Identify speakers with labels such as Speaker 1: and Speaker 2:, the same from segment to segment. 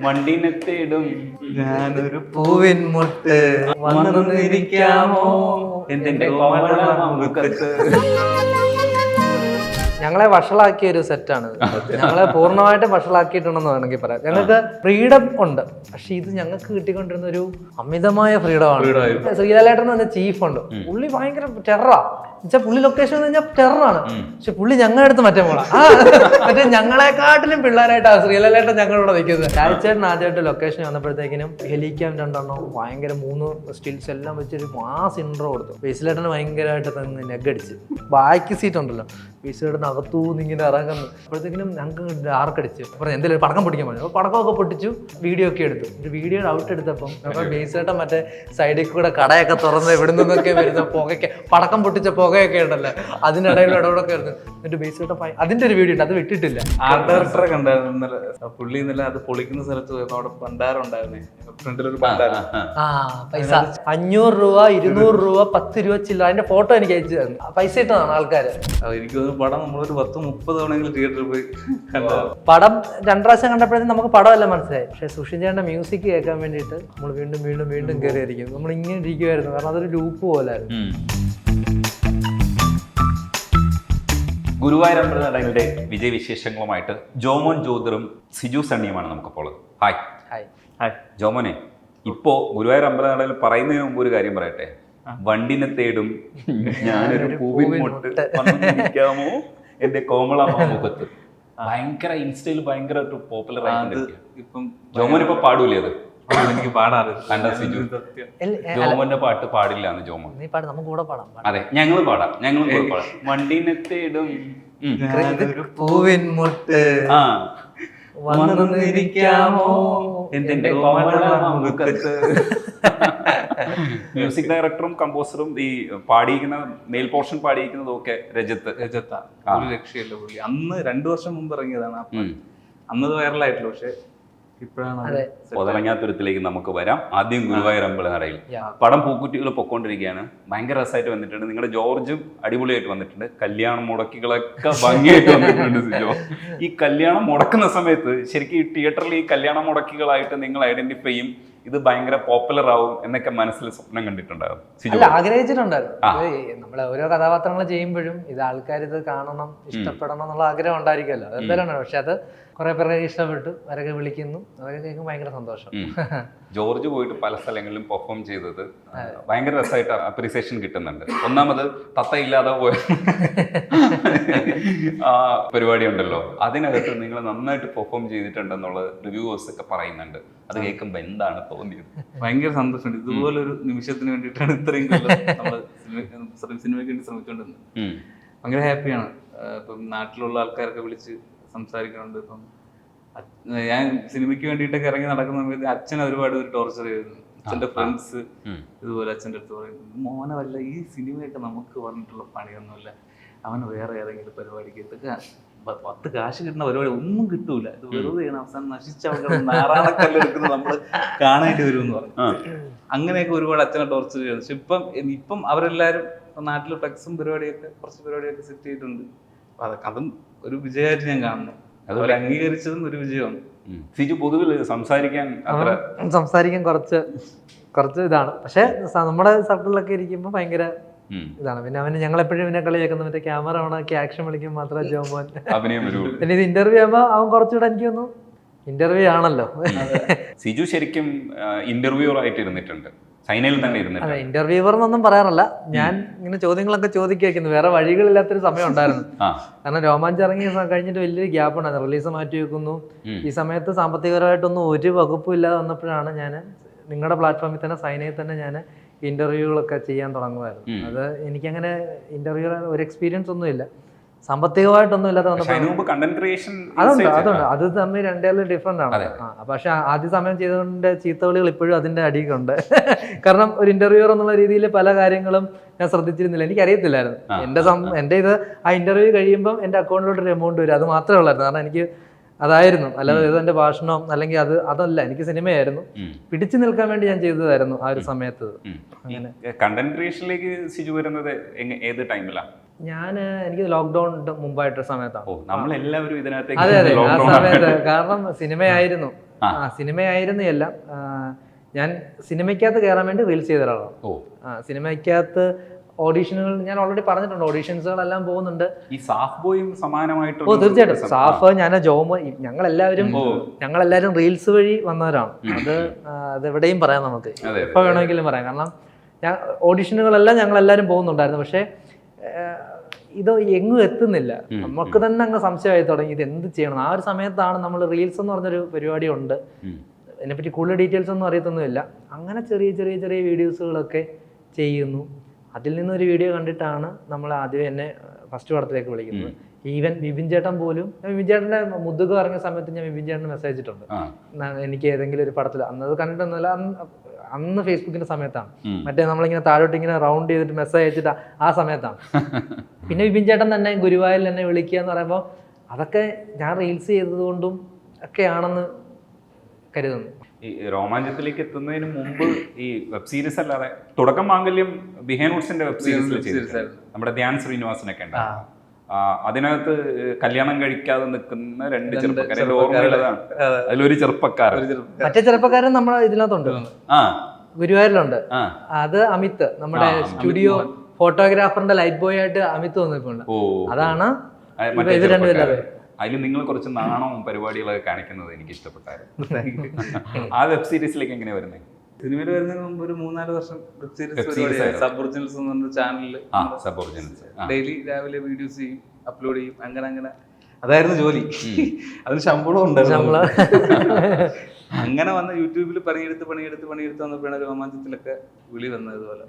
Speaker 1: വണ്ടിനെത്തിയിടും
Speaker 2: ഞാനൊരു പൂവിൻ മുട്ട് വന്നിരിക്കാമോ
Speaker 1: എന്റെ കോമളമുഖത്ത്.
Speaker 3: ഞങ്ങളെ വഷളാക്കിയ ഒരു സെറ്റാണ്. ഞങ്ങളെ പൂർണ്ണമായിട്ട് വഷളാക്കിയിട്ടുണ്ടെന്ന് വേണമെങ്കിൽ പറയാം. ഞങ്ങൾക്ക് ഫ്രീഡം ഉണ്ട്, പക്ഷെ ഇത് ഞങ്ങൾക്ക് കിട്ടിക്കൊണ്ടിരുന്ന ഒരു അമിതമായ ഫ്രീഡമാണ്. ശ്രീലാലേട്ടൻ എന്ന് പറഞ്ഞ ചീഫ് ഉണ്ട്, പുള്ളി ഭയങ്കര ടെററാ. എന്നുവെച്ചാൽ പുള്ളി ലൊക്കേഷൻ എന്ന് പറഞ്ഞാൽ ടെററാണ്, പക്ഷെ പുള്ളി ഞങ്ങളുടെ അടുത്ത് മറ്റേ പോളാം. മറ്റേ ഞങ്ങളെക്കാട്ടിലും പിള്ളേരായിട്ടാണ് ശ്രീലാലേട്ടൻ ഞങ്ങളുടെ നിൽക്കുന്നത്. രാജേട്ടൻ ആദ്യമായിട്ട് ലൊക്കേഷൻ വന്നപ്പോഴത്തേക്കിനും ഹെലിക്യാം 2 ഭയങ്കര 3 സ്റ്റിൽസ് എല്ലാം വെച്ചൊരു മാസ് ഇൻട്രോ കൊടുത്തു. ബേസിലേട്ടന് ഭയങ്കരമായിട്ട് തന്നെ നെഗടിച്ച് ബാക്ക് സീറ്റ് ഉണ്ടല്ലോ, ബേസിലേട്ടൻ അകത്തൂന്ന് ഇങ്ങനെ ഇറങ്ങുന്നു. അപ്പോഴത്തേക്കിനും ഞങ്ങൾക്ക് ഡാർക്കടിച്ച് പറഞ്ഞു എന്തെങ്കിലും പടക്കം പൊട്ടിക്കാൻ പറഞ്ഞു. അപ്പോൾ പടക്കമൊക്കെ പൊട്ടിച്ചു, വീഡിയോ ഒക്കെ എടുത്തു. ഒരു വീഡിയോ ഔട്ട് എടുത്തപ്പം ബേസിലേട്ടൻ മറ്റേ സൈഡിൽ കൂടെ കടയൊക്കെ തുറന്ന് എവിടെ നിന്നൊക്കെ വരുന്ന പുകയ്ക്ക് പടക്കം പൊട്ടിച്ച പുകയൊക്കെ ഉണ്ടല്ലോ, അതിനിടയിൽ ഇടപെടൊക്കെ ആയിരുന്നു. എന്നിട്ട് ബേസിലേട്ടൻ അതിന്റെ ഒരു വീഡിയോ ഉണ്ട്, അത് വിട്ടിട്ടില്ല.
Speaker 2: ആർട്ട് ഡയറക്ടറെ കണ്ടായിരുന്നു ഇന്നലെ. പുള്ളി ഇന്നലെ അത് പൊളിക്കുന്ന സ്ഥലത്ത് പോയപ്പോ അവിടെ ഭണ്ഡാരം ഫ്രണ്ടിലൊരു ഭണ്ഡാരം.
Speaker 3: പൈസ 500 രൂപ 200 രൂപ 10 രൂപ ചില്ല. അതിന്റെ ഫോട്ടോ എനിക്ക് അയച്ചു തന്നു. പൈസ ഇട്ടതാണ് ആൾക്കാര്.
Speaker 2: എനിക്ക് തോന്നുന്നു പടം നമ്മളൊരു 10-30 തവണയെങ്കിലും തിയേറ്ററിൽ പോയി
Speaker 3: പടം 2 പ്രാവശ്യം കണ്ടപ്പോഴത്തേക്കും നമുക്ക് പടമല്ല മനസ്സിലായി. പക്ഷെ സുഷിൻ ചേട്ടന്റെ മ്യൂസിക് കേൾക്കാൻ വേണ്ടിയിട്ട് നമ്മൾ വീണ്ടും വീണ്ടും വീണ്ടും കയറിയിരിക്കും. നമ്മൾ ഇങ്ങനെ ഇരിക്കുമായിരുന്നു, കാരണം അതൊരു ലൂപ്പ് പോലായിരുന്നു.
Speaker 1: ഗുരുവായൂർ അമ്പലനടയുടെ വിജയവിശേഷങ്ങളുമായിട്ട് ജോമോൻ ജ്യോതിറും സിജു സണ്ണിയുമാണ് നമുക്കിപ്പോൾ. ഹായ്
Speaker 3: ഹായ്
Speaker 1: ഹായ് ജോമോനെ, ഇപ്പോ ഗുരുവായൂർ അമ്പലനടയിൽ പറയുന്നതിന് മുമ്പ് ഒരു കാര്യം പറയട്ടെ. വണ്ടിനെ തേടും ഞാനൊരു പൂവിൻ മുട്ട് വന്നിരിക്കാമോ എന്റെ കോമളമുഖത്ത്. ഭയങ്കര ഇൻസ്റ്റയിൽ ഭയങ്കര ഒരു പോപ്പുലർ ആയിട്ട് ഇപ്പം ജോമോൻ ഇപ്പൊ പാടൂലേ അത്?
Speaker 2: എനിക്ക് പാടാറ്
Speaker 1: കണ്ട സിജു ജോമോന്റെ പാട്ട് പാടില്ല എന്ന് ജോമോൻ.
Speaker 3: നീ പാട്, നമുക്ക് കൂടെ പാടാം.
Speaker 1: അതെ, ഞങ്ങൾ പാടാം, ഞങ്ങളും കൂടെ പാടാം. വണ്ടിനെ തേടും
Speaker 3: പൂവിൻ മുട്ട്
Speaker 2: വന്നിരിക്കാമോ
Speaker 1: എന്റെ കോമളമുഖത്ത്. മ്യൂസിക് ഡയറക്ടറും കമ്പോസറും ഈ പാടിയിരിക്കുന്ന മെയിൽ പോർഷൻ പാടിയിരിക്കുന്നതും ഒക്കെ രജത്ത.
Speaker 2: ഒരു രക്ഷയില്ല പുള്ളി. അന്ന് 2 വർഷം മുമ്പ് ഇറങ്ങിയതാണ്. അന്നത് വൈറലായിട്ടില്ല, പക്ഷെ ഇപ്പോഴാണ്
Speaker 1: പൊതറങ്ങാത്തുരത്തിലേക്ക് നമുക്ക് വരാം. ആദ്യം ഗുരുവായൂർ അമ്പലനടയിൽ പടം പൂക്കുറ്റികൾ പൊക്കോണ്ടിരിക്കുകയാണ്. ഭയങ്കര രസമായിട്ട് വന്നിട്ടുണ്ട്. നിങ്ങളുടെ ജോർജും അടിപൊളിയായിട്ട് വന്നിട്ടുണ്ട്. കല്യാണ മുടക്കികളൊക്കെ ഭംഗിയായിട്ട് വന്നിട്ടുണ്ട് സിജോ. ഈ കല്യാണം മുടക്കുന്ന സമയത്ത് ശരിക്കും ഈ തിയേറ്ററിൽ ഈ കല്യാണ മുടക്കികളായിട്ട് നിങ്ങൾ ഐഡന്റിഫൈ ചെയ്യും, ഇത് ഭയങ്കര പോപ്പുലർ ആവും എന്നൊക്കെ മനസ്സിൽ സ്വപ്നം കണ്ടിട്ടുണ്ടാകും സിജോ?
Speaker 3: ആഗ്രഹിച്ചിട്ടുണ്ടായിരുന്നു. നമ്മളെ ഓരോ കഥാപാത്രങ്ങൾ ചെയ്യുമ്പോഴും ഇത് ആൾക്കാർ ഇത് കാണണം, ഇഷ്ടപ്പെടണം എന്നുള്ള ആഗ്രഹം ഉണ്ടായിരിക്കുമല്ലോ. അതെന്തായാലും പക്ഷെ അത് കുറെ പേരെ ഇഷ്ടപ്പെട്ടു, അവരൊക്കെ വിളിക്കുന്നു, അതൊക്കെ കേൾക്കുമ്പോൾ ഭയങ്കര സന്തോഷം.
Speaker 1: ജോർജ് പോയിട്ട് പല സ്ഥലങ്ങളിലും പെർഫോം ചെയ്തത് ഭയങ്കര രസമായിട്ട് അപ്രീസിയേഷൻ കിട്ടുന്നുണ്ട്. ഒന്നാമത് തത്തയില്ലാതെ പോയ ആ പരിപാടി ഉണ്ടല്ലോ, അതിനകത്ത് നിങ്ങൾ നന്നായിട്ട് പെർഫോം ചെയ്തിട്ടുണ്ടെന്നുള്ള റിവ്യൂവേഴ്സ് ഒക്കെ പറയുന്നുണ്ട്. അത് കേൾക്കുമ്പോൾ എന്താണ് തോന്നിയത്?
Speaker 2: ഭയങ്കര സന്തോഷമുണ്ട്. ഇതുപോലൊരു നിമിഷത്തിന് വേണ്ടിയിട്ടാണ് ഇത്രയും നമ്മൾ സിനിമയ്ക്ക് വേണ്ടി ശ്രമിച്ചുകൊണ്ടിരുന്നത്. ഭയങ്കര ഹാപ്പിയാണ്. ഇപ്പം നാട്ടിലുള്ള ആൾക്കാരൊക്കെ വിളിച്ച് സംസാരിക്കുന്നുണ്ട്. ഇപ്പം ഞാൻ സിനിമയ്ക്ക് വേണ്ടിയിട്ടൊക്കെ ഇറങ്ങി നടക്കുന്ന സമയത്ത് അച്ഛനെ ഒരുപാട് ടോർച്ചർ ചെയ്തിരുന്നു. അച്ഛൻ്റെ ഫ്രണ്ട്സ് ഇതുപോലെ അച്ഛൻ്റെ അടുത്ത് പറയും, മോനെ വല്ല ഈ സിനിമയൊക്കെ നമുക്ക് പറഞ്ഞിട്ടുള്ള പണിയൊന്നുമില്ല, അവന് വേറെ ഏതെങ്കിലും പരിപാടിക്ക് ഇതൊക്കെ 10 കാശ് കിട്ടുന്ന പരിപാടി ഒന്നും കിട്ടൂല, ഇത് വെറുതെ അവസാനം നശിച്ച നാറാണക്കല്ലെടുക്കുന്നത് നമ്മൾ കാണേണ്ടി വരും എന്ന് പറഞ്ഞു. അങ്ങനെയൊക്കെ ഒരുപാട് അച്ഛനെ ടോർച്ചർ ചെയ്യുന്നു. പക്ഷെ ഇപ്പം അവരെല്ലാവരും നാട്ടിൽ ഫ്ലെക്സും കുറച്ച് പരിപാടിയൊക്കെ സെറ്റ് ചെയ്തിട്ടുണ്ട്. അതും ഒരു വിജയമായിട്ട് ഞാൻ കാണുന്നു. അതുപോലെ അംഗീകരിച്ചതും ഒരു വിജയമാണ്.
Speaker 1: സിജു പൊതുവിൽ സംസാരിക്കാൻ
Speaker 3: കുറച്ച് ഇതാണ്, പക്ഷെ നമ്മുടെ സർക്കിളിലൊക്കെ ഇരിക്കുമ്പോൾ ഭയങ്കര ഇതാണ്. പിന്നെ ഞങ്ങൾ എപ്പോഴും പിന്നെ കളിയാക്കുന്ന മറ്റേ ക്യാമറ ഓണാക്കി ആക്ഷൻ വിളിക്കുമ്പോൾ മാത്രമേ ജോമോൻ പിന്നെ ഇത് ഇന്റർവ്യൂ ആകുമ്പോൾ അവൻ കുറച്ചുകൂടെ എനിക്ക് തോന്നുന്നു ഇന്റർവ്യൂ ആണല്ലോ.
Speaker 1: സിജു ശരിക്കും ഇന്റർവ്യൂവർ ആയിട്ട് ഇരുന്നിട്ടുണ്ട്, ചൈനയിൽ തന്നെ ഇരുന്നിട്ട്.
Speaker 3: അതെ, ഇന്റർവ്യൂവർ എന്നൊന്നും പറയാറില്ല. ഞാൻ ഇങ്ങനെ ചോദ്യങ്ങളൊക്കെ ചോദിക്കുന്നു, വേറെ വഴികളില്ലാത്തൊരു സമയം ഉണ്ടായിരുന്നു. കാരണം രോമാഞ്ചം ഇറങ്ങി കഴിഞ്ഞിട്ട് വലിയൊരു ഗ്യാപ്പ് ഉണ്ടായിരുന്നു, റിലീസ് മാറ്റി വെക്കുന്നു. ഈ സമയത്ത് സാമ്പത്തികപരമായിട്ടൊന്നും ഒരു വകുപ്പും ഇല്ലാതെ വന്നപ്പോഴാണ് ഞാൻ നിങ്ങളുടെ പ്ലാറ്റ്ഫോമിൽ തന്നെ സൈനയിൽ തന്നെ ഞാൻ ഇന്റർവ്യൂകളൊക്കെ ചെയ്യാൻ തുടങ്ങുമായിരുന്നു. അത് എനിക്കങ്ങനെ ഇന്റർവ്യൂ ഒരു എക്സ്പീരിയൻസ് ഒന്നും ഇല്ല, സാമ്പത്തികമായിട്ടൊന്നും ഇല്ലാതെ അതുണ്ട്. അത് തമ്മിൽ രണ്ടേലും ഡിഫറെന്റ് ആണ്. പക്ഷെ ആദ്യ സമയം ചെയ്തുകൊണ്ട് ചീത്തവിളികൾ ഇപ്പോഴും അതിന്റെ അടിയിലുണ്ട്. കാരണം ഒരു ഇന്റർവ്യൂവർ എന്നുള്ള രീതിയിൽ പല കാര്യങ്ങളും ഞാൻ ശ്രദ്ധിച്ചിരുന്നില്ല, എനിക്കറിയത്തില്ലായിരുന്നു. എന്റെ ഇത് ആ ഇന്റർവ്യൂ കഴിയുമ്പോൾ എന്റെ അക്കൗണ്ടിലോട്ട് ഒരു എമൗണ്ട് വരും, അത് മാത്രമേ ഉള്ളായിരുന്നു. കാരണം എനിക്ക് അതായിരുന്നു, അല്ലാതെ ഇത് എന്റെ ഭാഷണോ അല്ലെങ്കിൽ അതല്ല, എനിക്ക് സിനിമയായിരുന്നു, പിടിച്ചു നിൽക്കാൻ വേണ്ടി ഞാൻ ചെയ്തതായിരുന്നു ആ ഒരു സമയത്ത്.
Speaker 1: അങ്ങനെ കണ്ടന്റ് ക്രിയേഷനിലേക്ക് സിജു വരുന്നത് ഏത് ടൈമിലാണ്?
Speaker 3: എനിക്ക് ലോക്ക്ഡൌണിന്റെ മുമ്പായിട്ടൊരു സമയത്താണ്.
Speaker 1: നമ്മളെല്ലാവരും ഇതിനകത്ത്.
Speaker 3: അതെ, ആ സമയത്ത്. കാരണം സിനിമയായിരുന്നു, സിനിമയായിരുന്നു എല്ലാം. ഞാൻ സിനിമയ്ക്കകത്ത് കയറാൻ വേണ്ടി റീൽസ് ചെയ്ത ഒരാളാണ്. സിനിമയ്ക്കകത്ത് ഓഡീഷനുകൾ ഞാൻ ഓൾറെഡി പറഞ്ഞിട്ടുണ്ട്, ഓഡീഷൻസുകളെല്ലാം പോകുന്നുണ്ട്.
Speaker 1: ഈ സാഫ് ബോയും സമാനമായിട്ട്
Speaker 3: തീർച്ചയായിട്ടും സാഫ്, ഞാൻ ജോമോ, ഞങ്ങളെല്ലാവരും റീൽസ് വഴി വന്നവരാണ്. അതെവിടെയും പറയാം, നമുക്ക് എപ്പോൾ വേണമെങ്കിലും പറയാം. കാരണം ഓഡീഷനുകളെല്ലാം ഞങ്ങളെല്ലാവരും പോകുന്നുണ്ടായിരുന്നു. പക്ഷേ ഇത് എങ്ങും എത്തുന്നില്ല. നമുക്ക് തന്നെ അങ്ങ് സംശയമായി തുടങ്ങി ഇത് എന്ത് ചെയ്യണം. ആ ഒരു സമയത്താണ് നമ്മൾ റീൽസ് എന്ന് പറഞ്ഞൊരു പരിപാടി ഉണ്ട്, അതിനെപ്പറ്റി കൂടുതൽ ഡീറ്റെയിൽസ് ഒന്നും അറിയത്തൊന്നുമില്ല. അങ്ങനെ ചെറിയ ചെറിയ ചെറിയ വീഡിയോസുകളൊക്കെ ചെയ്യുന്നു. അതിൽ നിന്നൊരു വീഡിയോ കണ്ടിട്ടാണ് നമ്മൾ ആദ്യം എന്നെ ഫസ്റ്റ് പടത്തിലേക്ക് വിളിക്കുന്നത്. ഈവൻ വിപിൻ ചേട്ടൻ പോലും, വിപിൻ ചേട്ടൻ്റെ മുതുക ഇറങ്ങിയ സമയത്ത് ഞാൻ വിപിൻ ചേട്ടന് മെസ്സേജ് ഇട്ടിട്ടുണ്ട്, എനിക്ക് ഏതെങ്കിലും ഒരു പടത്തിൽ. അന്നത് കണ്ടിട്ടൊന്നുമില്ല, അന്ന് ഫേസ്ബുക്കിന്റെ സമയത്താണ്. മറ്റേ നമ്മളിങ്ങനെ താഴോട്ട് ഇങ്ങനെ റൗണ്ട് ചെയ്തിട്ട് മെസ്സേജ് അയച്ചിട്ട് ആ സമയത്താണ്. പിന്നെ വിപിൻ ചേട്ടൻ തന്നെ ഗുരുവായൂരിൽ എന്നെ വിളിക്കുക എന്ന് പറയുമ്പോൾ അതൊക്കെ ഞാൻ റീൽസ് ചെയ്തത് കൊണ്ടും ഒക്കെയാണെന്ന് കരുതുന്നു.
Speaker 1: ഈ രോമാഞ്ചത്തിലേക്ക് എത്തുന്നതിന് മുമ്പ് ഈ വെബ് സീരീസ് അല്ലാതെ തുടക്കം മാംഗല്യം ബിഹൈൻഡ് വുഡ്സിന്റെ വെബ് സീരീസിൽ ചെയ്തിട്ടുണ്ട്. നമ്മുടെ ധ്യാൻ ശ്രീനിവാസനൊക്കെ ഉണ്ടായിരുന്നു. അതിനകത്ത് കല്യാണം കഴിക്കാതെ നിൽക്കുന്ന 2 ചെറുപ്പക്കാരെ ഓർമ്മയുള്ളതാണ്. അതിലൊരു ചെറുപ്പക്കാരൻ,
Speaker 3: മറ്റേ ചെറുപ്പക്കാരൻ നമ്മുടെ ഇതിനകത്തുണ്ട്, ഗുരുവായൂരിലുണ്ട്. അത് അമിത്, നമ്മുടെ സ്റ്റുഡിയോ ഫോട്ടോഗ്രാഫറിന്റെ ലൈറ്റ് ബോയ് ആയിട്ട് അമിത് വന്നിട്ടുണ്ട്. അതാണ് ഇത് രണ്ടുപേരും.
Speaker 1: അതിൽ നിങ്ങൾ കുറച്ച് നാണവും പരിപാടികളൊക്കെ കാണിക്കുന്നത് എനിക്ക് ഇഷ്ടപ്പെട്ടായിരുന്നു. ആ വെബ് സീരീസിലേക്ക് എങ്ങനെയാ വരുന്നത്?
Speaker 2: സിനിമയിൽ വരുന്നതിന് മുമ്പ് ഒരു 3-4 വർഷം വെബ് സീരീസ് സബ്ഒറിജിനൽസ് എന്ന് പറഞ്ഞ ചാനലിൽ ഡെയിലി രാവിലെ വീഡിയോസ് ചെയ്യും, അപ്ലോഡ് ചെയ്യും. അങ്ങനെ അതായിരുന്നു ജോലി. അതിന് ശമ്പളം ഉണ്ടായിരുന്നു. അങ്ങനെ വന്ന യൂട്യൂബിൽ പണിയെടുത്ത് വന്നപ്പോഴാണ് രോമാഞ്ചത്തിലൊക്കെ വിളി വന്നത്. ഇതുപോലെ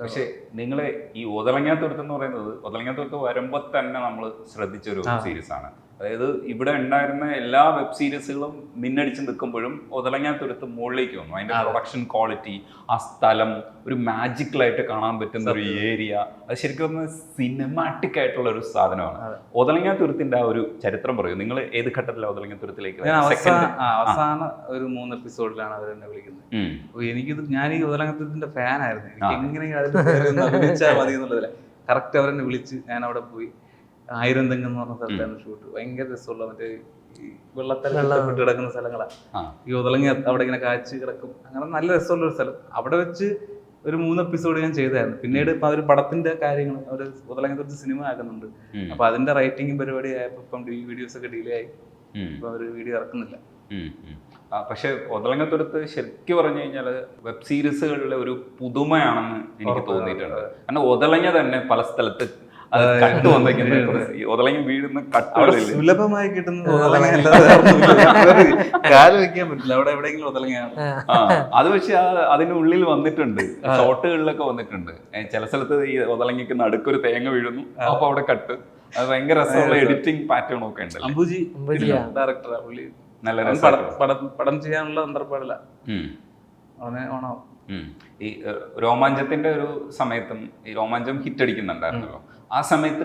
Speaker 1: പക്ഷെ നിങ്ങളെ ഈ ഒതളങ്ങാത്തുരുത്ത് എന്ന് പറയുന്നത്, ഒതളങ്ങാത്തുരുത്ത് വരുമ്പോൾ തന്നെ നമ്മൾ ശ്രദ്ധിച്ചൊരു സീരീസ് ആണ്. അതായത് ഇവിടെ ഉണ്ടായിരുന്ന എല്ലാ വെബ് സീരീസുകളും മിന്നടിച്ച് നിൽക്കുമ്പോഴും ഒതളങ്ങാത്തുരുത്ത് മുകളിലേക്ക് വന്നു. അതിന്റെ പ്രൊഡക്ഷൻ ക്വാളിറ്റി, ആ സ്ഥലം ഒരു മാജിക്കലായിട്ട് കാണാൻ പറ്റുന്ന ഒരു ഏരിയ, അത് ശരിക്കും സിനിമാറ്റിക് ആയിട്ടുള്ള ഒരു സാധനമാണ്. ഒതളങ്ങാത്തുരുത്തിന്റെ ആ ഒരു ചരിത്രം പറയൂ. നിങ്ങൾ ഏത് ഘട്ടത്തിലാണ് ഒതളങ്ങാത്തുരുത്തിലേക്ക്?
Speaker 2: അവസാന ഒരു 3 എപ്പിസോഡിലാണ് അവർ എന്നെ വിളിക്കുന്നത്. എനിക്കിത്, ഞാൻ ഈ ഒതളങ്ങാത്തുരുത്തിന്റെ ഫാനായിരുന്നു. എനിക്ക് എങ്ങനെയാണ് അഭിനയിച്ചാൽ മതി എന്നുള്ളതില്ല. കറക്റ്റ് അവരെന്നെ വിളിച്ച് ഞാൻ അവിടെ പോയി. 1000 തെങ്ങ് എന്ന് പറഞ്ഞ സ്ഥലത്താണ് ഷൂട്ട്. ഭയങ്കര രസമുള്ള, മറ്റേ ഈ വെള്ളത്തിൽ കിടക്കുന്ന സ്ഥലങ്ങളാണ്. ഈ ഒതളങ്ങ അവിടെ ഇങ്ങനെ കാഴ്ച കിടക്കും. അങ്ങനെ നല്ല രസമുള്ള ഒരു സ്ഥലം. അവിടെ വെച്ച് ഒരു 3 എപ്പിസോഡ് ഞാൻ ചെയ്തായിരുന്നു. പിന്നീട് ഇപ്പൊ അവര് പടത്തിന്റെ കാര്യങ്ങൾ, അവര് ഒതളങ്ങത്തുരുത്ത് സിനിമ ആക്കുന്നുണ്ട്. അപ്പൊ അതിന്റെ റൈറ്റിംഗും പരിപാടി ആയപ്പോ ഇപ്പം വീഡിയോസ് ഒക്കെ ഡിലേ ആയി. ഇപ്പൊ അവര് വീഡിയോ ഇറക്കുന്നില്ല.
Speaker 1: പക്ഷെ ഒതളങ്ങത്തുരുത്ത് ശരിക്കും പറഞ്ഞു കഴിഞ്ഞാൽ വെബ് സീരീസുകളിലെ ഒരു പുതുമയാണെന്ന് എനിക്ക് തോന്നിയിട്ടുണ്ട്. കാരണം ഒതളങ്ങ തന്നെ പല സ്ഥലത്ത് കട്ട് വന്നേക്കുന്നത്, ഒതളങ്ങി വീഴുന്ന കട്ട്
Speaker 2: സുലഭമായി കിട്ടുന്ന വെക്കാൻ പറ്റില്ല. അവിടെ എവിടെയെങ്കിലും ഒതളങ്ങയാണ്.
Speaker 1: അത് പക്ഷെ അതിന്റെ ഉള്ളിൽ വന്നിട്ടുണ്ട്, ഷോട്ടുകളിലൊക്കെ വന്നിട്ടുണ്ട്. ചില സ്ഥലത്ത് ഈ ഒതളങ്ങിക്ക് നടുക്കൊരു തേങ്ങ വീഴുന്നു, അപ്പൊ അവിടെ കട്ട്. അത് ഭയങ്കര രസമുള്ള എഡിറ്റിംഗ് പാറ്റേൺ ഒക്കെ ഉണ്ട്.
Speaker 2: അംബുജി ഡയറക്ടറാ പുള്ളി. നല്ല പടം ചെയ്യാനുള്ള സന്ദർഭമില്ല. ഓണാവും.
Speaker 1: ഈ രോമാഞ്ചത്തിന്റെ ഒരു സമയത്തും ഈ രോമാഞ്ചം ഹിറ്റ് അടിക്കുന്നുണ്ടായിരുന്നല്ലോ, ആ സമയത്ത്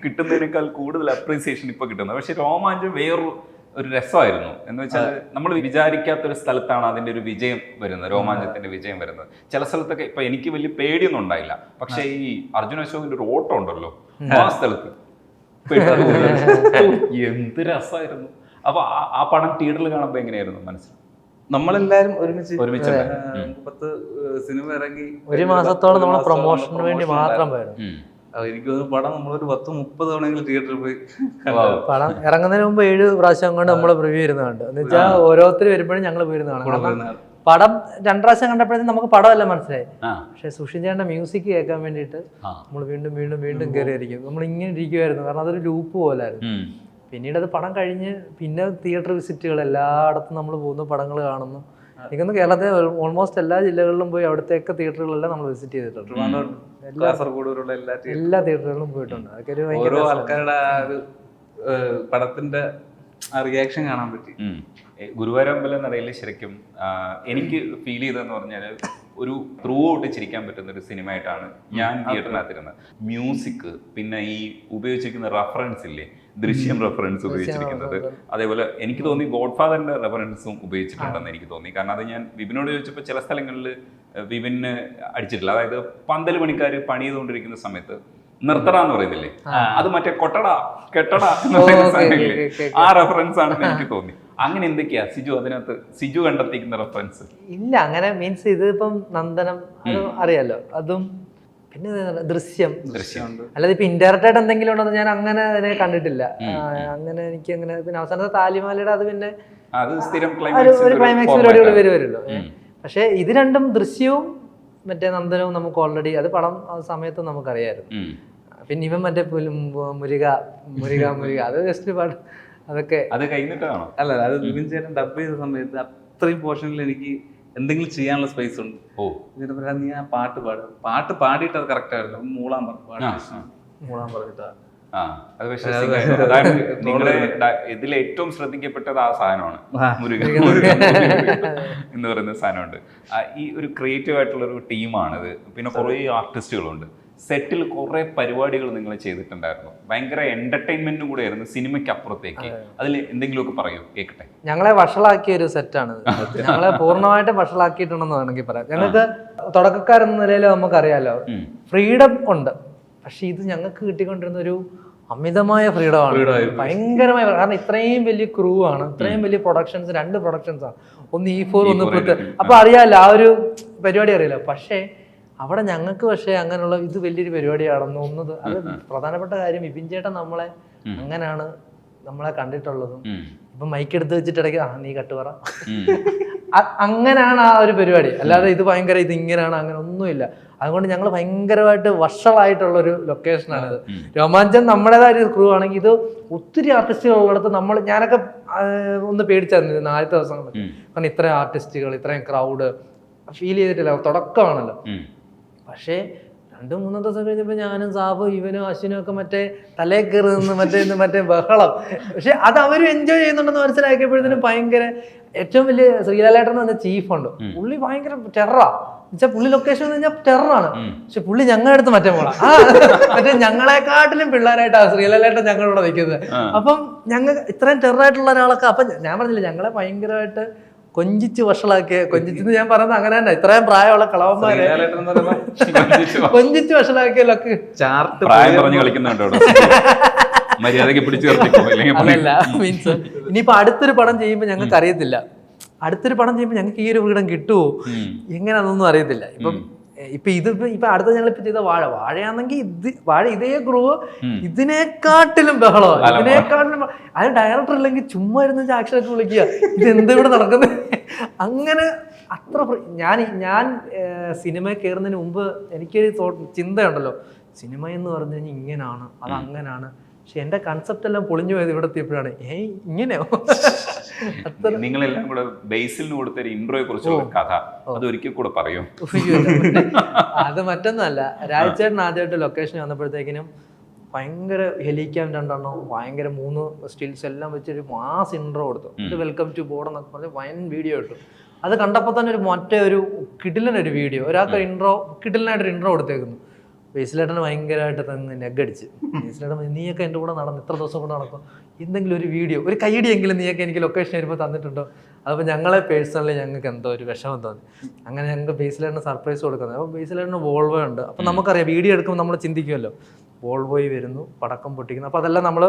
Speaker 1: കിട്ടുന്നതിനേക്കാൾ കൂടുതൽ അപ്രീസിയേഷൻ ഇപ്പൊ കിട്ടുന്നത്. പക്ഷെ രോമാഞ്ചം വേറൊരു രസമായിരുന്നു. എന്ന് വെച്ചാൽ നമ്മൾ വിചാരിക്കാത്തൊരു സ്ഥലത്താണ് അതിന്റെ ഒരു വിജയം വരുന്നത്, രോമാഞ്ചത്തിന്റെ വിജയം വരുന്നത്. ചില സ്ഥലത്തൊക്കെ ഇപ്പൊ എനിക്ക് വലിയ പേടിയൊന്നും ഉണ്ടായില്ല. പക്ഷെ ഈ അർജുന അശോകിന്റെ ഒരു ഓട്ടം ഉണ്ടല്ലോ, ആ സ്ഥലത്ത് എന്ത് രസമായിരുന്നു. അപ്പൊ ആ പടം തിയേറ്ററിൽ കാണുമ്പോ എങ്ങനെയായിരുന്നു മനസ്സിൽ?
Speaker 2: നമ്മളെല്ലാരും ഒരുമിച്ച് 10 സിനിമ ഇറങ്ങി
Speaker 3: 1 മാസത്തോളം നമ്മൾ പ്രൊമോഷന് വേണ്ടി മാത്രം പോയിരുന്നു.
Speaker 2: എനിക്ക് തോന്നുന്നു പടം നമ്മളൊരു 10-30 തവണയെങ്കിലും തിയേറ്ററിൽ പോയി.
Speaker 3: പടം ഇറങ്ങുന്നതിന് മുമ്പ് 7 പ്രാവശ്യം കൊണ്ട് നമ്മൾ പ്രിവ്യൂ ഇരുന്നുണ്ട്. എന്ന് വെച്ചാൽ ഓരോരുത്തർ വരുമ്പോഴും ഞങ്ങൾ പോയിരുന്നതാണ്. പടം 2 പ്രാവശ്യം കണ്ടപ്പോഴത്തേക്കും നമുക്ക് പടമല്ല മനസ്സിലായി. പക്ഷെ സുഷിൻ ചേട്ടന്റെ മ്യൂസിക് കേൾക്കാൻ വേണ്ടിയിട്ട് നമ്മൾ വീണ്ടും കയറിയിരിക്കും. നമ്മൾ ഇങ്ങനെ ഇരിക്കുമായിരുന്നു, കാരണം അതൊരു ലൂപ്പ് പോലായിരുന്നു. പിന്നീട് അത് പടം കഴിഞ്ഞ് പിന്നെ തിയേറ്റർ വിസിറ്റുകൾ എല്ലായിടത്തും നമ്മൾ പോകുന്നു, പടങ്ങൾ കാണുന്നു. എനിക്കൊന്ന് കേരളത്തിലെ ഓൾമോസ്റ്റ് എല്ലാ ജില്ലകളിലും പോയി അവിടത്തേക്ക് തിയേറ്ററുകളെല്ലാം നമ്മൾ വിസിറ്റ് ചെയ്തിട്ടുണ്ട്.
Speaker 2: കാസർഗോഡ്
Speaker 3: എല്ലാ തിയേറ്ററുകളിലും പോയിട്ടുണ്ട്. അതൊക്കെ ഒരു
Speaker 2: ഓരോ ആൾക്കാരുടെ പടത്തിന്റെ റിയാക്ഷൻ കാണാൻ പറ്റി.
Speaker 1: ഗുരുവായൂരമ്പലം നടയിൽ ശരിക്കും എനിക്ക് ഫീൽ ചെയ്തതെന്ന് പറഞ്ഞാൽ ഒരു ത്രൂ ഔട്ട് ചിരിക്കാൻ പറ്റുന്ന ഒരു സിനിമ ആയിട്ടാണ് ഞാൻ തിയേറ്ററിനകത്തിരുന്നത്. മ്യൂസിക്, പിന്നെ ഈ ഉപയോഗിച്ചിരിക്കുന്ന റെഫറൻസ് ഇല്ലേ, ദൃശ്യം റെഫറൻസ് ഉപയോഗിച്ചിരിക്കുന്നത്, അതേപോലെ എനിക്ക് തോന്നി ഗോഡ് ഫാദറിന്റെ റെഫറൻസും ഉപയോഗിച്ചിട്ടുണ്ടെന്ന് എനിക്ക് തോന്നി. കാരണം അത് ഞാൻ വിപിനോട് ചോദിച്ചപ്പോൾ ചില സ്ഥലങ്ങളിൽ വിപിന് അടിച്ചിട്ടില്ല. അതായത് 12 മണിക്കാർ പണി ചെയ്തുകൊണ്ടിരിക്കുന്ന സമയത്ത് നിർത്തടാന്ന് പറയുന്നില്ലേ, അത് മറ്റേ കൊട്ടടാ കെട്ടടാ എന്ന് പറയുന്ന സാധനമില്ലേ, ആ റെഫറൻസ് ആണെന്ന് എനിക്ക് തോന്നി. അങ്ങനെ എന്തൊക്കെയാ സിജു അതിനകത്ത് സിജു കണ്ടെത്തിക്കുന്ന റെഫറൻസ്?
Speaker 3: ഇല്ല, അങ്ങനെ മീൻസ് ഇതിപ്പം നന്ദനം അത് അറിയാലോ, അതും പിന്നെ ദൃശ്യം അല്ലാതെ ഇപ്പൊ ഇൻഡയറക്റ്റ് ആയിട്ട് എന്തെങ്കിലും ഉണ്ടെന്ന് ഞാൻ അങ്ങനെ അതിനെ കണ്ടിട്ടില്ല. അങ്ങനെ എനിക്ക് അങ്ങനെ പിന്നെ അവസാനത്തെ താലിമാലയുടെ അത് പിന്നെ
Speaker 1: അത് സ്ഥിരം
Speaker 3: ഒരു ക്ലൈമാക്സ് പരിപാടികൾ വരുമല്ലോ. പക്ഷെ ഇത് രണ്ടും ദൃശ്യവും മറ്റേ നന്ദനവും നമുക്ക് ഓൾറെഡി അത് പടം ആ സമയത്ത് നമുക്കറിയായിരുന്നു. പിന്നെ ഇവൻ മറ്റേ മുരുക മുരുക മുരുക അത് ജസ്റ്റ് പാട്ട് അതൊക്കെ
Speaker 1: അത് കഴിഞ്ഞിട്ടാണോ?
Speaker 2: അല്ല, അത് വിപിൻ ചേട്ടൻ ഡബ് ചെയ്ത സമയത്ത് അത്രയും പോർഷനിൽ എനിക്ക് എന്തെങ്കിലും ചെയ്യാനുള്ള സ്പേസ് ഉണ്ട്. ഇതിന്റെ പറയാ നീ ആ പാട്ട് പാടും, പാട്ട് പാടിയിട്ട് അത് കറക്റ്റ് ആയിരുന്നു, മൂളാൻ പറഞ്ഞിട്ടാ.
Speaker 1: അതാണ് നിങ്ങളുടെ ഇതിൽ ഏറ്റവും ശ്രദ്ധിക്കപ്പെട്ടത് ആ സാധനമാണ്, മുരുക എന്ന് പറയുന്ന സാധനമുണ്ട്. ഈ ഒരു ക്രിയേറ്റീവ് ആയിട്ടുള്ള ഒരു ടീമാണിത്. പിന്നെ കുറേ ആർട്ടിസ്റ്റുകളുണ്ട്. സെറ്റിൽ കുറെ പരിപാടികൾ നിങ്ങൾ ചെയ്തിട്ടുണ്ടായിരുന്നു, ഭയങ്കര എന്റർടൈൻമെന്റും കൂടെ ആയിരുന്നു സിനിമയ്ക്ക് അപ്പുറത്തേക്ക്. അതിൽ എന്തെങ്കിലുമൊക്കെ പറയൂ, കേൾക്കട്ടെ.
Speaker 3: ഞങ്ങളെ വഷളാക്കിയ ഒരു സെറ്റാണ്, ഞങ്ങളെ പൂർണ്ണമായിട്ട് വഷളാക്കിയിട്ടുണ്ടെന്ന് വേണമെങ്കിൽ പറയാം. ഞങ്ങൾക്ക് തുടക്കക്കാരെന്ന നിലയിൽ നമുക്കറിയാലോ ഫ്രീഡം ഉണ്ട്, പക്ഷെ ഇത് ഞങ്ങൾക്ക് കിട്ടിക്കൊണ്ടിരുന്ന ഒരു അമിതമായ ഫ്രീഡമാണ്, ഭയങ്കരമായ. കാരണം ഇത്രയും വലിയ ക്രൂ ആണ്, ഇത്രയും വലിയ പ്രൊഡക്ഷൻസ്, 2 പ്രൊഡക്ഷൻസ് ആണ്, ഒന്ന് E4 ഒന്ന് ഇപ്പോഴത്തെ. അപ്പൊ അറിയാലോ ആ ഒരു പരിപാടി അറിയാലോ. പക്ഷേ അവിടെ ഞങ്ങൾക്ക് പക്ഷേ അങ്ങനെയുള്ള ഇത് വലിയൊരു പരിപാടിയാണെന്ന് ഒന്നത്. അത് പ്രധാനപ്പെട്ട കാര്യം വിപിൻ ചേട്ടൻ നമ്മളെ അങ്ങനെയാണ് നമ്മളെ കണ്ടിട്ടുള്ളതും. ഇപ്പൊ മൈക്ക് എടുത്ത് വെച്ചിട്ട് ഇടയ്ക്ക് നീ കട്ടുപറ അങ്ങനെയാണ് ആ ഒരു പരിപാടി. അല്ലാതെ ഇത് ഭയങ്കര ഇത് ഇങ്ങനെയാണ് അങ്ങനെ ഒന്നുമില്ല. അതുകൊണ്ട് ഞങ്ങൾ ഭയങ്കരമായിട്ട് വഷളായിട്ടുള്ളൊരു ലൊക്കേഷനാണിത്. രോമാഞ്ചം നമ്മുടേതായ ഒരു ക്രൂ ആണെങ്കിൽ ഇത് ഒത്തിരി ആർട്ടിസ്റ്റുകൾ ഉള്ളിടത്ത് ഞാനൊക്കെ ഒന്ന് പേടിച്ചായിരുന്നു ആദ്യത്തെ ദിവസങ്ങളിൽ. കാരണം ഇത്രയും ആർട്ടിസ്റ്റുകൾ, ഇത്രയും ക്രൗഡ് ഫീൽ ചെയ്തിട്ടില്ല, തുടക്കമാണല്ലോ. പക്ഷേ 2-3 ദിവസം കഴിഞ്ഞപ്പോൾ ഞാനും സാബും ഇവനും അശ്വിനും ഒക്കെ മറ്റേ തലേ കയറി നിന്ന് മറ്റേ ബഹളം. പക്ഷെ അത് അവരും എൻജോയ് ചെയ്യുന്നുണ്ടെന്ന് മനസ്സിലാക്കിയപ്പോഴത്തേനും ഭയങ്കര ഏറ്റവും വലിയ ശ്രീലാലേട്ടൻ എന്ന് പറഞ്ഞ ചീഫുണ്ട്, പുള്ളി ഭയങ്കര ടെററാ. എന്നുവെച്ചാൽ പുള്ളി ലൊക്കേഷൻ എന്ന് പറഞ്ഞാൽ ടെററാണ്. പക്ഷെ പുള്ളി ഞങ്ങളുടെ അടുത്ത് മറ്റേ പോളാം, മറ്റേ ഞങ്ങളെക്കാട്ടിലും പിള്ളേരായിട്ടാണ് ശ്രീലാലേട്ടൻ ഞങ്ങളോട് നിൽക്കുന്നത്. അപ്പം ഞങ്ങൾ ഇത്രയും ടെററായിട്ടുള്ള ഒരാളൊക്കെ അപ്പം ഞാൻ പറഞ്ഞില്ല ഞങ്ങളെ ഭയങ്കരമായിട്ട് കൊഞ്ചിച്ച് വഷളാക്കിയ, കൊഞ്ചിച്ചെന്ന് ഞാൻ പറയുന്നത് അങ്ങനെ തന്നെ, ഇത്രയും പ്രായമുള്ള കളവന്മാരെ കൊഞ്ചിച്ച് വഷളാക്കിയല്ലൊക്കെ
Speaker 2: ചാർട്ട്
Speaker 3: അതല്ല. മീൻസ് ഇനിയിപ്പോ അടുത്തൊരു പടം ചെയ്യുമ്പോൾ ഞങ്ങൾക്ക് അറിയത്തില്ല, അടുത്തൊരു പടം ചെയ്യുമ്പോൾ ഞങ്ങൾക്ക് ഈ ഒരു ഫ്രീഡം കിട്ടുമോ എങ്ങനെയാണെന്നൊന്നും അറിയത്തില്ല. ഇപ്പൊ അടുത്ത ഞങ്ങളിപ്പോ ചെയ്ത വാഴയാണെങ്കിൽ വാഴ ഇതേ ക്രൂ ഇതിനെക്കാട്ടിലും ബഹളമാണ്, ഇതിനെക്കാട്ടിലും. അത് ഡയറക്ടർ ഇല്ലെങ്കിൽ ചുമ്മാ ഇരുന്ന് ആക്ഷനൊക്കെ വിളിക്കുക, ഇത് എന്തിവിടെ നടക്കുന്നത് അങ്ങനെ. അത്ര ഞാൻ സിനിമ കയറുന്നതിന് മുമ്പ് എനിക്കൊരു ചിന്തയുണ്ടല്ലോ, സിനിമ എന്ന് പറഞ്ഞു കഴിഞ്ഞാൽ ഇങ്ങനെയാണ്, അത് അങ്ങനെയാണ്. പക്ഷെ എന്റെ കൺസെപ്റ്റ് എല്ലാം പൊളിഞ്ഞു പോയത് ഇവിടെ എത്തിയപ്പോഴാണ്. ഇങ്ങനെയോ
Speaker 1: നിങ്ങളെല്ലാം കൂടെ ബേസിലിന് കൊടുത്തൊരു ഇൻട്രോയെ കുറിച്ചുള്ള കഥ അത് ഒരിക്കൽ കൂടെ പറയൂ.
Speaker 3: അത് മറ്റൊന്നല്ല, രാജേട്ടൻ ആദ്യമായിട്ട് ലൊക്കേഷൻ വന്നപ്പോഴത്തേക്കിനും ഭയങ്കര ഹെലിക്യാം 2 ഭയങ്കര 3 സ്റ്റിൽസ് എല്ലാം വെച്ചൊരു മാസ് ഇൻട്രോ കൊടുത്തു. ഇത് വെൽക്കം ടു ബോർഡ് എന്നൊക്കെ പറഞ്ഞ് വൈൻ വീഡിയോ ഇട്ടു. അത് കണ്ടപ്പോൾ തന്നെ ഒരു കിടിലനൊരു വീഡിയോ, ഒരാൾക്ക് ഇൻട്രോ കിടിലനായിട്ടൊരു ഇൻട്രോ കൊടുത്തേക്കുന്നു. ബേസിലേട്ടന് ഭയങ്കരമായിട്ട് തന്നെ നെഗടിച്ച്. ബേസിലേട്ടൻ നീയൊക്കെ എൻ്റെ കൂടെ നടന്നു, ഇത്ര ദിവസം കൂടെ നടക്കും, എന്തെങ്കിലും ഒരു വീഡിയോ, ഒരു കൈയടിയെങ്കിലും നീയൊക്കെ എനിക്ക് ലൊക്കേഷൻ വരുമ്പോൾ തന്നിട്ടുണ്ടോ? അപ്പോൾ ഞങ്ങളെ പേഴ്സണലി ഞങ്ങൾക്ക് എന്തോ ഒരു വിഷമം തോന്നി. അങ്ങനെ ഞങ്ങൾക്ക് ബേസിലേട്ടന് സർപ്രൈസ് കൊടുക്കുന്നത്. അപ്പോൾ ബേസിലേട്ടന് വോൾവോ ഉണ്ട്. അപ്പോൾ നമുക്കറിയാം വീഡിയോ എടുക്കുമ്പോൾ നമ്മൾ ചിന്തിക്കുമല്ലോ, വോൾവോയിൽ വരുന്നു, പടക്കം പൊട്ടിക്കുന്നു. അപ്പോൾ അതെല്ലാം നമ്മൾ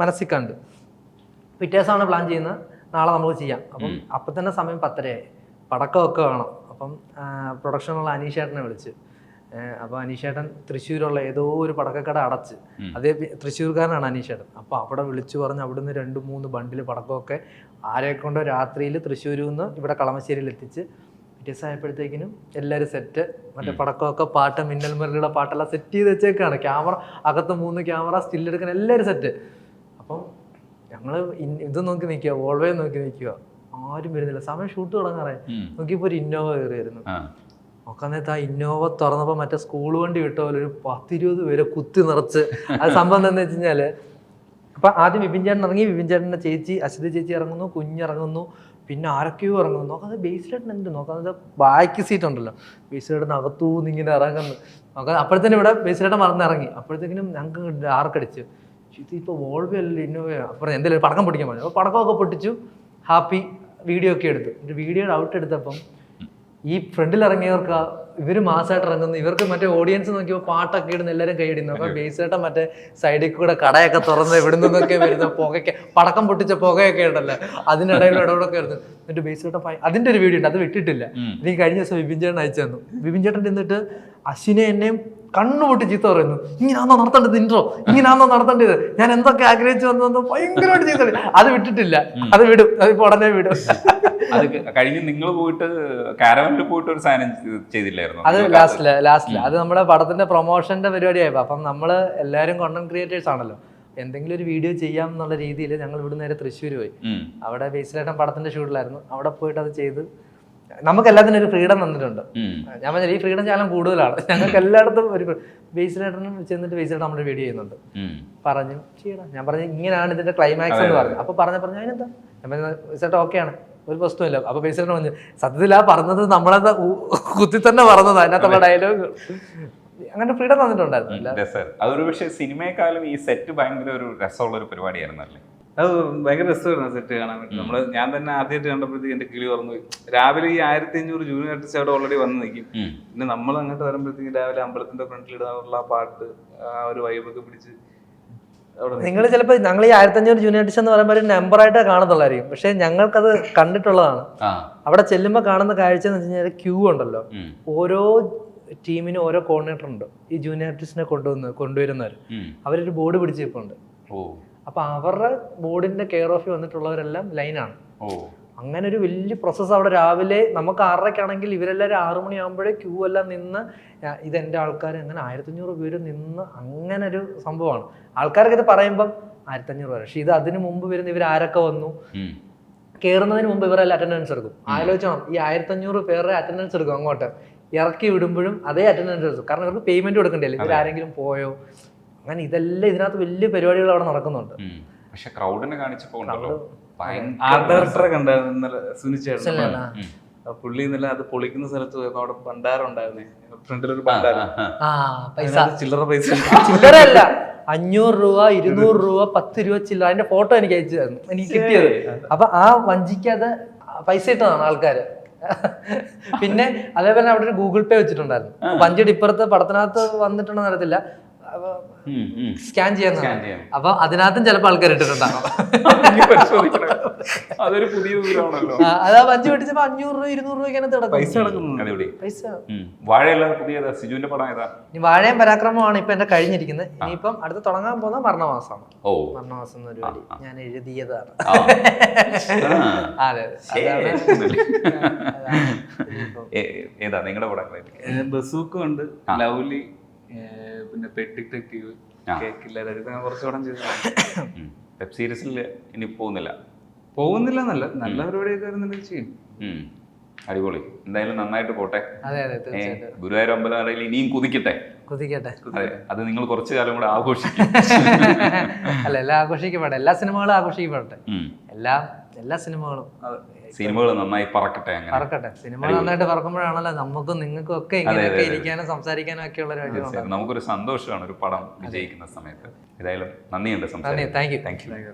Speaker 3: മനസ്സിൽ കണ്ട് പിറ്റേഴ്സാണ് പ്ലാൻ ചെയ്യുന്നത്, നാളെ നമുക്ക് ചെയ്യാം. അപ്പം തന്നെ സമയം 10:30 പടക്കമൊക്കെ വേണം. അപ്പം പ്രൊഡക്ഷനുള്ള അനീഷേട്ടനെ വിളിച്ച്. അപ്പോൾ അനീഷേട്ടൻ തൃശ്ശൂരുള്ള ഏതോ ഒരു പടക്കക്കട അടച്ച്, അതേ തൃശ്ശൂർക്കാരനാണ് അനീഷേട്ടൻ. അപ്പോൾ അവിടെ വിളിച്ചു പറഞ്ഞ് അവിടുന്ന് 2-3 ബണ്ടിൽ പടക്കമൊക്കെ ആരെക്കൊണ്ടോ രാത്രിയിൽ തൃശ്ശൂരിൽ നിന്ന് ഇവിടെ കളമശ്ശേരിയിൽ എത്തിച്ച് പിറ്റേസായപ്പോഴത്തേക്കിനും എല്ലാവരും സെറ്റ്. മറ്റേ പടക്കമൊക്കെ പാട്ട്, മിന്നൽ മുരളിയുടെ പാട്ടെല്ലാം സെറ്റ് ചെയ്ത് വെച്ചേക്കാണ്. ക്യാമറ അകത്ത് 3 ക്യാമറ, സ്റ്റില്ലെടുക്കാൻ എല്ലാവരും സെറ്റ്. അപ്പം ഞങ്ങൾ ഇത് നോക്കി നിൽക്കുക, വോൾവേ നോക്കി നിൽക്കുക, ആരും വരുന്നില്ല. സമയം ഷൂട്ട് തുടങ്ങാറായി. നോക്കിയപ്പോൾ ഒരു ഇന്നോവ കയറിയായിരുന്നു. നോക്കാന്നേരത്ത് ആ ഇന്നോവ തുറന്നപ്പോൾ മറ്റേ സ്കൂൾ വണ്ടി വിട്ട പോലെ ഒരു 10-20 പേരെ കുത്തി നിറച്ച്. അത് സംഭവം എന്താണെന്ന് വെച്ച് കഴിഞ്ഞാൽ, അപ്പം ആദ്യം വിപിൻ ചേട്ടൻ ഇറങ്ങി, വിപിൻ ചേട്ടൻ്റെ ചേച്ചി അശ്വതി ചേച്ചി ഇറങ്ങുന്നു, കുഞ്ഞിറങ്ങുന്നു, പിന്നെ ആരൊക്കെയോ ഇറങ്ങുന്നു. നോക്കാതെ ബേസിലേട്ടൻ എന്ത് നോക്കാതെ ബാക്ക് സീറ്റ് ഉണ്ടല്ലോ, ബേസിലേട്ടൻ അകത്തൂന്ന് ഇങ്ങനെ ഇറങ്ങുന്നു. നോക്കാതെ അപ്പോഴത്തേനും ഇവിടെ ബേസിലേട്ടൻ മറന്നിറങ്ങി. അപ്പോഴത്തേക്കിനും ഞങ്ങൾക്ക് ആർക്കടിച്ചു, ഇതിപ്പോൾ വോൾവേ അല്ല ഇന്നോവ. അപ്പോൾ എന്തെങ്കിലും പടക്കം പൊട്ടിക്കാൻ പറഞ്ഞു. അപ്പോൾ പടക്കമൊക്കെ പൊട്ടിച്ചു, ഹാപ്പി വീഡിയോ ഒക്കെ എടുത്തു. എന്നിട്ട് വീഡിയോയുടെ ഔട്ട് എടുത്തപ്പം ഈ ഫ്രണ്ടിൽ ഇറങ്ങിയവർക്ക് ഇവര് മാസമായിട്ട് ഇറങ്ങുന്നു, ഇവർക്ക് മറ്റേ ഓഡിയൻസ് നോക്കിയപ്പോൾ പാട്ടൊക്കെ ഇടുന്ന എല്ലാവരും കൈയിടുന്നു. അപ്പൊ ബേസേട്ടൻ മറ്റേ സൈഡിൽ കൂടെ കടയൊക്കെ തുറന്ന് എവിടെ നിന്നൊക്കെ വരുന്ന പുകയൊക്കെ, പടക്കം പൊട്ടിച്ച പുകയൊക്കെ ഉണ്ടല്ലോ, അതിനിടയിൽ ഇടപെടൊക്കെ വരുന്നു. എന്നിട്ട് ബേസേട്ടൻ അതിന്റെ ഒരു വീഡിയോ ഉണ്ട്, അത് വിട്ടിട്ടില്ല. എനിക്ക് കഴിഞ്ഞ ദിവസം വിപിൻ ചേട്ടൻ അയച്ചു തന്നു. വിപിൻ ചേട്ടൻ എന്നിട്ട് അശ്വിനെ എന്നെയും കണ്ണുപൊട്ടി ചീത്ത പറയുന്നു. ഇങ്ങനാണോ നടത്തേണ്ടത് ഇൻട്രോ, ഇങ്ങനാണോ നടത്തേണ്ടത്, ഞാൻ എന്തൊക്കെ ആഗ്രഹിച്ചു വന്നു ഭയങ്കരമായിട്ട് ചീത്ത. അത് വിട്ടിട്ടില്ല, അത് വിടും, അതിപ്പോ ഉടനെ വിടും.
Speaker 1: അത് കഴിഞ്ഞ് നിങ്ങൾ പോയിട്ട് കാരവനിൽ പോയിട്ട് ഒരു സാധനം ചെയ്തില്ലായിരുന്നു?
Speaker 3: അത് ലാസ്റ്റില് അത് നമ്മുടെ പടത്തിന്റെ പ്രൊമോഷന്റെ പരിപാടിയായപ്പോ, അപ്പം നമ്മള് എല്ലാവരും കോണ്ടന്റ് ക്രിയേറ്റേഴ്സ് ആണല്ലോ, എന്തെങ്കിലും ഒരു വീഡിയോ ചെയ്യാം എന്നുള്ള രീതിയിൽ ഞങ്ങൾ ഇവിടെ നേരെ തൃശ്ശൂർ പോയി. അവിടെ ബേസിലേട്ടൻ പടത്തിന്റെ ഷൂട്ടിലായിരുന്നു. അവിടെ പോയിട്ട് അത് ചെയ്ത് നമുക്ക് എല്ലാത്തിനും ഒരു ഫ്രീഡം തന്നിട്ടുണ്ട്. ഞാൻ പറഞ്ഞ ഈ ഫ്രീഡം ശാലം കൂടുതലാണ് ഞങ്ങൾക്ക് എല്ലായിടത്തും. ഒരു ബേസിലേട്ടനും ചെന്നിട്ട് ബേസിലേട്ടൻ നമ്മുടെ വീഡിയോ ചെയ്യുന്നുണ്ട്, പറഞ്ഞു ചെയ്യണം. ഞാൻ പറഞ്ഞു ഇങ്ങനെയാണ് ഇതിന്റെ ക്ലൈമാക്സ് എന്ന് പറഞ്ഞു. അപ്പൊ പറഞ്ഞു അതിനെന്താ, ഞാൻ പറഞ്ഞ ബേസിലേട്ടൻ ഓക്കെയാണ്, ഒരു പ്രശ്നമില്ല. അപ്പൊ ബേസിലേട്ടൻ പറഞ്ഞു സത്യത്തിൽ ആ പറഞ്ഞത് നമ്മളത് കുത്തി തന്നെ പറഞ്ഞത്, അതിനകത്തുള്ള ഡയലോഗ്. അങ്ങനെ ഫ്രീഡം തന്നിട്ടുണ്ടായിരുന്നു.
Speaker 1: അതൊരു പക്ഷേ സിനിമയെക്കാളും ഈ സെറ്റ് ഭയങ്കര ഒരു രസമുള്ള ഒരു പരിപാടിയായിരുന്നല്ലേ?
Speaker 2: അത് ഭയങ്കര രസമായിരുന്നു സെറ്റ് കാണാൻ വേണ്ടി. ഞാൻ തന്നെ ആദ്യമായിട്ട് കണ്ടപ്പോഴത്തേക്ക് എന്റെ കിളി പറഞ്ഞു. രാവിലെ ഈ 1500 ജൂനിയർ ആർട്ടിസ്റ്റ് അവിടെ ഓൾറെഡി വന്ന് നിൽക്കും. പിന്നെ നമ്മൾ അങ്ങോട്ട് വരുമ്പോഴത്തേക്കും രാവിലെ അമ്പലത്തിന്റെ ഫ്രണ്ടിലിടാനുള്ള ആ പാട്ട്, ആ ഒരു വൈബൊക്കെ പിടിച്ച്
Speaker 3: നിങ്ങൾ ചിലപ്പോൾ ഞങ്ങൾ ഈ 1500 ജൂനിയർ ആർട്ടിസ്റ്റ് എന്ന് പറയുമ്പോൾ ഒരു നമ്പറായിട്ടേ കാണത്തുള്ളായിരിക്കും, പക്ഷെ ഞങ്ങൾക്കത് കണ്ടിട്ടുള്ളതാണ്. അവിടെ ചെല്ലുമ്പോൾ കാണുന്ന കാഴ്ച എന്ന് വെച്ച് കഴിഞ്ഞാൽ ക്യൂ ഉണ്ടല്ലോ, ഓരോ ടീമിനും ഓരോ കോർഡിനേറ്റർ ഉണ്ട്. ഈ ജൂനിയർ ആർട്ടിസ്റ്റിനെ കൊണ്ടുവരുന്നവർ അവരൊരു ബോർഡ് പിടിച്ചിട്ടുണ്ട്. അപ്പൊ അവരുടെ ബോർഡിന്റെ കെയർ ഓഫ് വന്നിട്ടുള്ളവരെല്ലാം ലൈനാണ്. അങ്ങനെ ഒരു വലിയ പ്രോസസ്സ് അവിടെ. രാവിലെ നമുക്ക് 6:30 ഇവരെല്ലാവരും 6 മണിയാകുമ്പോഴേ ക്യൂ എല്ലാം നിന്ന് ഇതെന്റെ ആൾക്കാർ അങ്ങനെ 1500 പേര് നിന്ന് അങ്ങനെ ഒരു സംഭവമാണ്. ആൾക്കാർക്ക് ഇത് പറയുമ്പം 1500 പേര്, പക്ഷെ ഇത് അതിനു മുമ്പ് വരുന്ന ഇവർ ആരൊക്കെ വന്നു, കയറുന്നതിന് മുമ്പ് ഇവരെല്ലാം അറ്റൻഡൻസ് എടുക്കും. ആലോചിച്ചോണം, ഈ 1500 പേരുടെ അറ്റൻഡൻസ് എടുക്കും. അങ്ങോട്ട് ഇറക്കി വിടുമ്പോഴും അതേ അറ്റൻഡൻസ് എടുക്കും, കാരണം ഇവർക്ക് പേയ്മെന്റ് കൊടുക്കണ്ടേ, ഇവരാരെങ്കിലും പോയോ. അങ്ങനെ ഇതെല്ലാം ഇതിനകത്ത് വലിയ പരിപാടികൾ അവിടെ നടക്കുന്നുണ്ട്.
Speaker 1: പക്ഷെ ക്രൗഡിനെ കാണിച്ചപ്പോ
Speaker 2: ആർട്ട് ഡയറക്ടറെ കണ്ടായിരുന്നു ഇന്നലെ, സുനിച്ചേട്ടൻ. പുള്ളി ഇന്നലെ അത് പൊളിക്കുന്ന സ്ഥലത്ത് പോയപ്പോ അവിടെ ഭണ്ഡാരം ഉണ്ടായിരുന്നേ, ഫ്രണ്ടിലൊരു ഭണ്ഡാരം. ചില്ലറ പൈസ,
Speaker 3: ചില്ലറല്ല, 500 രൂപ 200 രൂപ 10 രൂപ ചില്ലറ. അതിന്റെ ഫോട്ടോ എനിക്ക് അയച്ചു തന്നു, എനിക്ക് കിട്ടിയത്. അപ്പൊ ആ വഞ്ചിക്കാതെ പൈസ ഇട്ടതാണ് ആൾക്കാര്. പിന്നെ അതേപോലെ അവിടെ ഒരു ഗൂഗിൾ പേ വെച്ചിട്ടുണ്ടായിരുന്നു. വഞ്ചിയുടെ ഇപ്പുറത്ത് പടത്തിനകത്ത് വന്നിട്ടുണ്ടെന്ന് അറിയത്തില്ല, സ്കാൻ ചെയ്യാൻ. അപ്പൊ അതിനകത്തും ചിലപ്പോൾ ആൾക്കാർ ഇട്ടിട്ടുണ്ടാകും.
Speaker 1: അതൊരു പുതിയ വിവരമാണല്ലോ.
Speaker 3: അതാ വഞ്ചി പിടിച്ചപ്പോ 500 രൂപ 200 രൂപയ്ക്കാണ് പൈസ. വാഴയും പരാക്രമമാണ് ഇപ്പൊ എന്റെ കഴിഞ്ഞിരിക്കുന്നത്. ഇനിയിപ്പം അടുത്ത് തുടങ്ങാൻ പോകുന്ന മരണമാസമാണ്. മരണമാസം എന്നൊരു വഴി ഞാൻ എഴുതിയതാണ്. അതെ,
Speaker 1: ഏതാ നിങ്ങളുടെ പടങ്ങൾ?
Speaker 2: ബസൂക്കുണ്ട്, ലവ്ലി, പിന്നെ പെറ്റ് ഡിറ്റക്റ്റീവ്, കേക്കില്ല, കുറച്ച് പടം ചെയ്തതാണ്.
Speaker 1: വെബ് സീരീസിൽ ഇനി
Speaker 2: പോകുന്നില്ല എന്നല്ല, നല്ല പരിപാടിയൊക്കെ വരുന്നുണ്ടെങ്കിൽ ചെയ്യും.
Speaker 1: അടിപൊളി. എന്തായാലും നന്നായിട്ട് പോട്ടെ. ഗുരുവായൂർ അമ്പലനടയിൽ ഇനിയും കുതിക്കട്ടെ. അതെ, അത് നിങ്ങൾ കുറച്ചു കാലം കൂടെ ആഘോഷിക്കും.
Speaker 3: അല്ല, എല്ലാം ആഘോഷിക്കപ്പെടെ, എല്ലാ സിനിമകളും ആഘോഷിക്കപ്പെടട്ടെ. എല്ലാ സിനിമകൾ
Speaker 1: നന്നായി പറക്കട്ടെ.
Speaker 3: സിനിമകൾ നന്നായിട്ട് പറക്കുമ്പോഴാണല്ലോ നമുക്കും നിങ്ങൾക്കും ഒക്കെ ഇങ്ങനെയൊക്കെ ഇരിക്കാനും സംസാരിക്കാനും ഒക്കെ ഉള്ള
Speaker 1: നമുക്കൊരു സന്തോഷമാണ് ഒരു പടം വിജയിക്കുന്ന സമയത്ത്. ഏതായാലും നന്ദിയുണ്ട് സംസാരിക്കാൻ.
Speaker 3: Thank you.